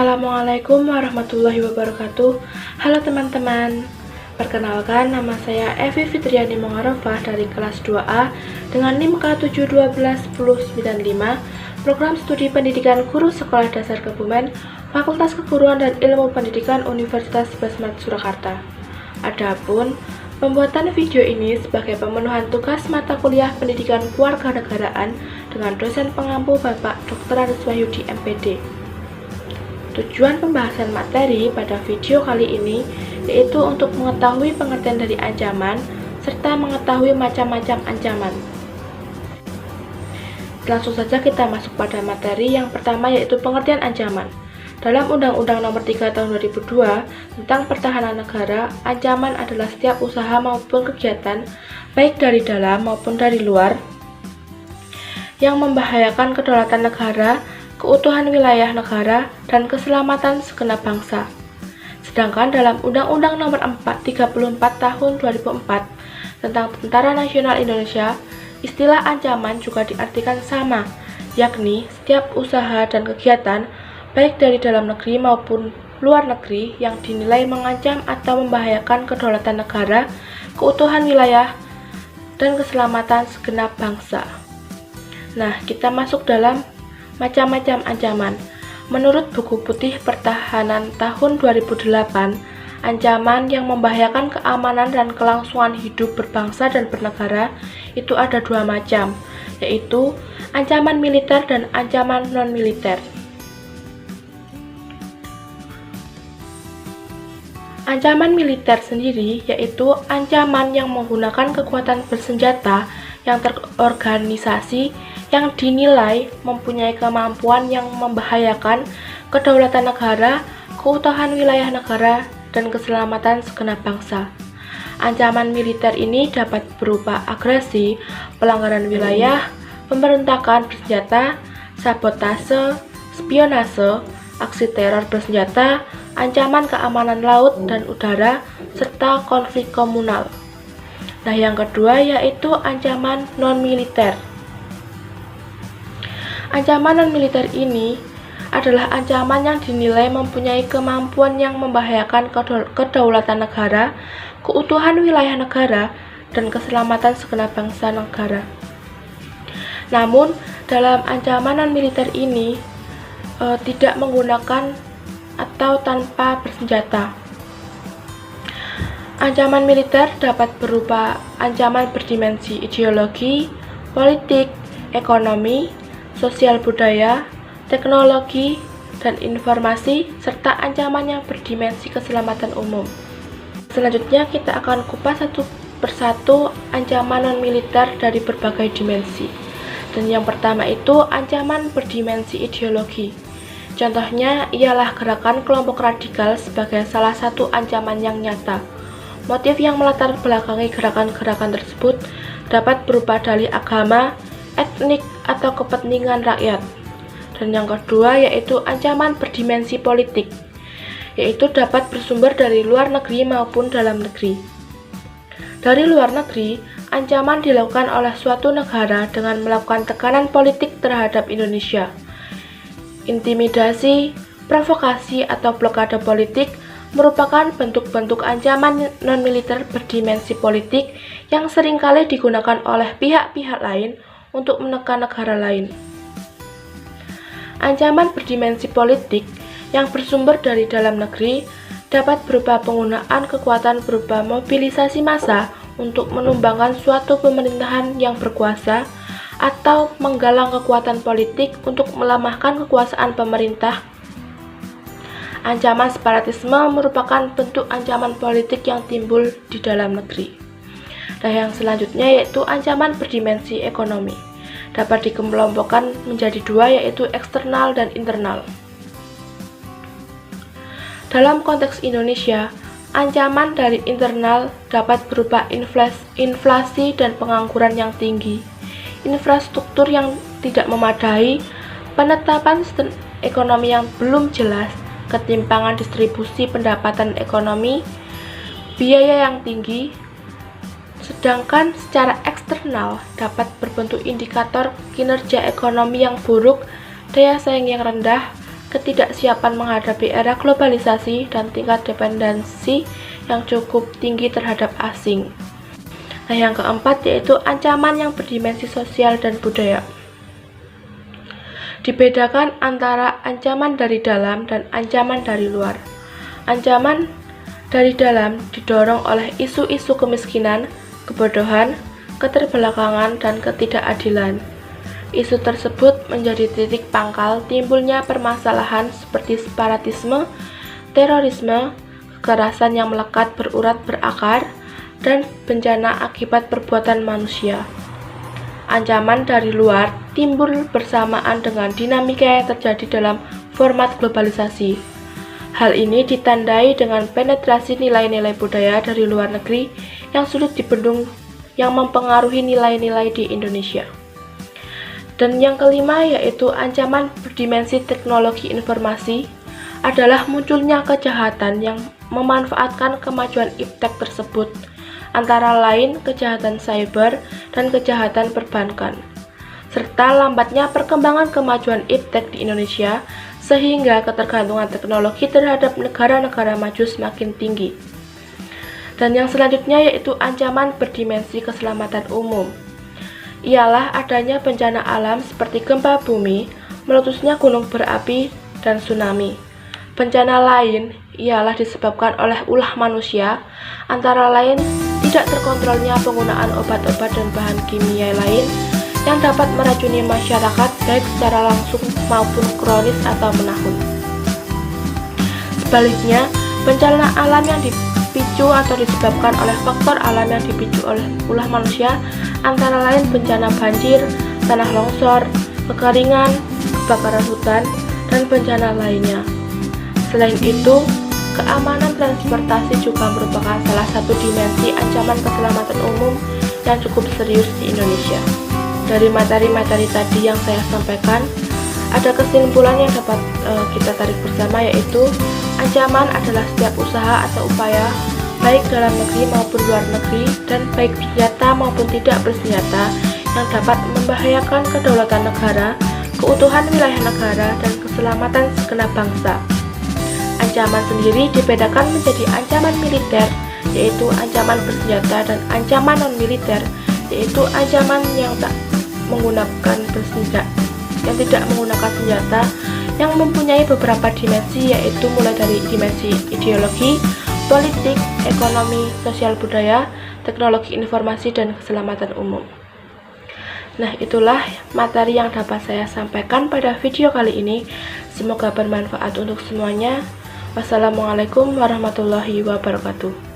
Assalamualaikum warahmatullahi wabarakatuh. Halo teman-teman, perkenalkan nama saya Evi Fitriani Mongarofah dari kelas 2A dengan NIM K7121095, Program Studi Pendidikan Guru Sekolah Dasar Kebumen, Fakultas Keguruan dan Ilmu Pendidikan Universitas Basmat Surakarta. Adapun pembuatan video ini sebagai pemenuhan tugas mata kuliah Pendidikan Kewarganegaraan dengan dosen pengampu Bapak Dr. Aris Wahyudi MPD. Tujuan pembahasan materi pada video kali ini yaitu untuk mengetahui pengertian dari ancaman serta mengetahui macam-macam ancaman. Langsung saja kita masuk pada materi yang pertama yaitu pengertian ancaman. Dalam Undang-Undang Nomor 3 Tahun 2002 tentang Pertahanan Negara, ancaman adalah setiap usaha maupun kegiatan baik dari dalam maupun dari luar yang membahayakan kedaulatan negara, keutuhan wilayah negara, dan keselamatan segenap bangsa. Sedangkan dalam Undang-Undang Nomor 34 Tahun 2004 tentang Tentara Nasional Indonesia, istilah ancaman juga diartikan sama, yakni setiap usaha dan kegiatan baik dari dalam negeri maupun luar negeri yang dinilai mengancam atau membahayakan kedaulatan negara, keutuhan wilayah, dan keselamatan segenap bangsa. Nah, kita masuk dalam macam-macam ancaman. Menurut buku putih pertahanan tahun 2008, ancaman yang membahayakan keamanan dan kelangsungan hidup berbangsa dan bernegara itu ada dua macam, yaitu ancaman militer dan ancaman non-militer. Ancaman militer sendiri yaitu ancaman yang menggunakan kekuatan bersenjata yang terorganisasi yang dinilai mempunyai kemampuan yang membahayakan kedaulatan negara, keutuhan wilayah negara, dan keselamatan segenap bangsa. Ancaman militer ini dapat berupa agresi, pelanggaran wilayah, pemberontakan bersenjata, sabotase, spionase, aksi teror bersenjata, ancaman keamanan laut dan udara, serta konflik komunal. Nah, yang kedua yaitu ancaman non-militer. Ancaman non-militer ini adalah ancaman yang dinilai mempunyai kemampuan yang membahayakan kedaulatan negara, keutuhan wilayah negara, dan keselamatan segenap bangsa negara. Namun, dalam ancaman non-militer ini tidak menggunakan atau tanpa bersenjata. Ancaman militer dapat berupa ancaman berdimensi ideologi, politik, ekonomi, sosial budaya, teknologi, dan informasi, serta ancaman yang berdimensi keselamatan umum. Selanjutnya kita akan kupas satu persatu ancaman non-militer dari berbagai dimensi. Dan yang pertama itu ancaman berdimensi ideologi. Contohnya ialah gerakan kelompok radikal sebagai salah satu ancaman yang nyata. Motif yang melatar belakangi gerakan-gerakan tersebut dapat berupa dalih agama, etnik, atau kepentingan rakyat. Dan yang kedua yaitu ancaman berdimensi politik, yaitu dapat bersumber dari luar negeri maupun dalam negeri. Dari luar negeri, ancaman dilakukan oleh suatu negara dengan melakukan tekanan politik terhadap Indonesia. Intimidasi, provokasi, atau blokade politik merupakan bentuk-bentuk ancaman non-militer berdimensi politik yang seringkali digunakan oleh pihak-pihak lain untuk menekan negara lain. Ancaman berdimensi politik yang bersumber dari dalam negeri dapat berupa penggunaan kekuatan berupa mobilisasi massa untuk menumbangkan suatu pemerintahan yang berkuasa atau menggalang kekuatan politik untuk melemahkan kekuasaan pemerintah. Ancaman separatisme merupakan bentuk ancaman politik yang timbul di dalam negeri. Nah, yang selanjutnya yaitu ancaman berdimensi ekonomi. Dapat dikelompokkan menjadi dua yaitu eksternal dan internal. Dalam konteks Indonesia, ancaman dari internal dapat berupa inflasi dan pengangguran yang tinggi, infrastruktur yang tidak memadai, penetapan sistem ekonomi yang belum jelas, ketimpangan distribusi pendapatan ekonomi, biaya yang tinggi. Sedangkan secara eksternal dapat berbentuk indikator kinerja ekonomi yang buruk, daya saing yang rendah, ketidaksiapan menghadapi era globalisasi, dan tingkat dependensi yang cukup tinggi terhadap asing. Nah, yang keempat yaitu ancaman yang berdimensi sosial dan budaya. Dibedakan antara ancaman dari dalam dan ancaman dari luar. Ancaman dari dalam didorong oleh isu-isu kemiskinan, kebodohan, keterbelakangan, dan ketidakadilan. Isu tersebut menjadi titik pangkal timbulnya permasalahan seperti separatisme, terorisme, kekerasan yang melekat berurat berakar, dan bencana akibat perbuatan manusia. Ancaman dari luar timbul bersamaan dengan dinamika yang terjadi dalam format globalisasi. Hal ini ditandai dengan penetrasi nilai-nilai budaya dari luar negeri yang sulit dibendung yang mempengaruhi nilai-nilai di Indonesia. Dan yang kelima yaitu ancaman berdimensi teknologi informasi adalah munculnya kejahatan yang memanfaatkan kemajuan iptek tersebut, antara lain kejahatan cyber dan kejahatan perbankan, serta lambatnya perkembangan kemajuan iptek di Indonesia sehingga ketergantungan teknologi terhadap negara-negara maju semakin tinggi. Dan yang selanjutnya yaitu ancaman berdimensi keselamatan umum. Ialah adanya bencana alam seperti gempa bumi, meletusnya gunung berapi, dan tsunami. Bencana lain ialah disebabkan oleh ulah manusia, antara lain tidak terkontrolnya penggunaan obat-obat dan bahan kimia lain yang dapat meracuni masyarakat baik secara langsung maupun kronis atau menahun. Sebaliknya, bencana alam yang dipicu atau disebabkan oleh faktor alam yang dipicu oleh ulah manusia antara lain bencana banjir, tanah longsor, kekeringan, kebakaran hutan, dan bencana lainnya. Selain itu, keamanan transportasi juga merupakan salah satu dimensi ancaman keselamatan umum yang cukup serius di Indonesia. Dari materi-materi tadi yang saya sampaikan, ada kesimpulan yang dapat kita tarik bersama, yaitu ancaman adalah setiap usaha atau upaya baik dalam negeri maupun luar negeri dan baik bersenjata maupun tidak bersenjata yang dapat membahayakan kedaulatan negara, keutuhan wilayah negara, dan keselamatan segenap bangsa. Ancaman sendiri dibedakan menjadi ancaman militer, yaitu ancaman bersenjata, dan ancaman non-militer, yaitu ancaman yang tak menggunakan bersenjata, yang tidak menggunakan senjata, yang mempunyai beberapa dimensi, yaitu mulai dari dimensi ideologi, politik, ekonomi, sosial budaya, teknologi informasi, dan keselamatan umum. Nah, itulah materi yang dapat saya sampaikan pada video kali ini. Semoga bermanfaat untuk semuanya. Wassalamualaikum warahmatullahi wabarakatuh.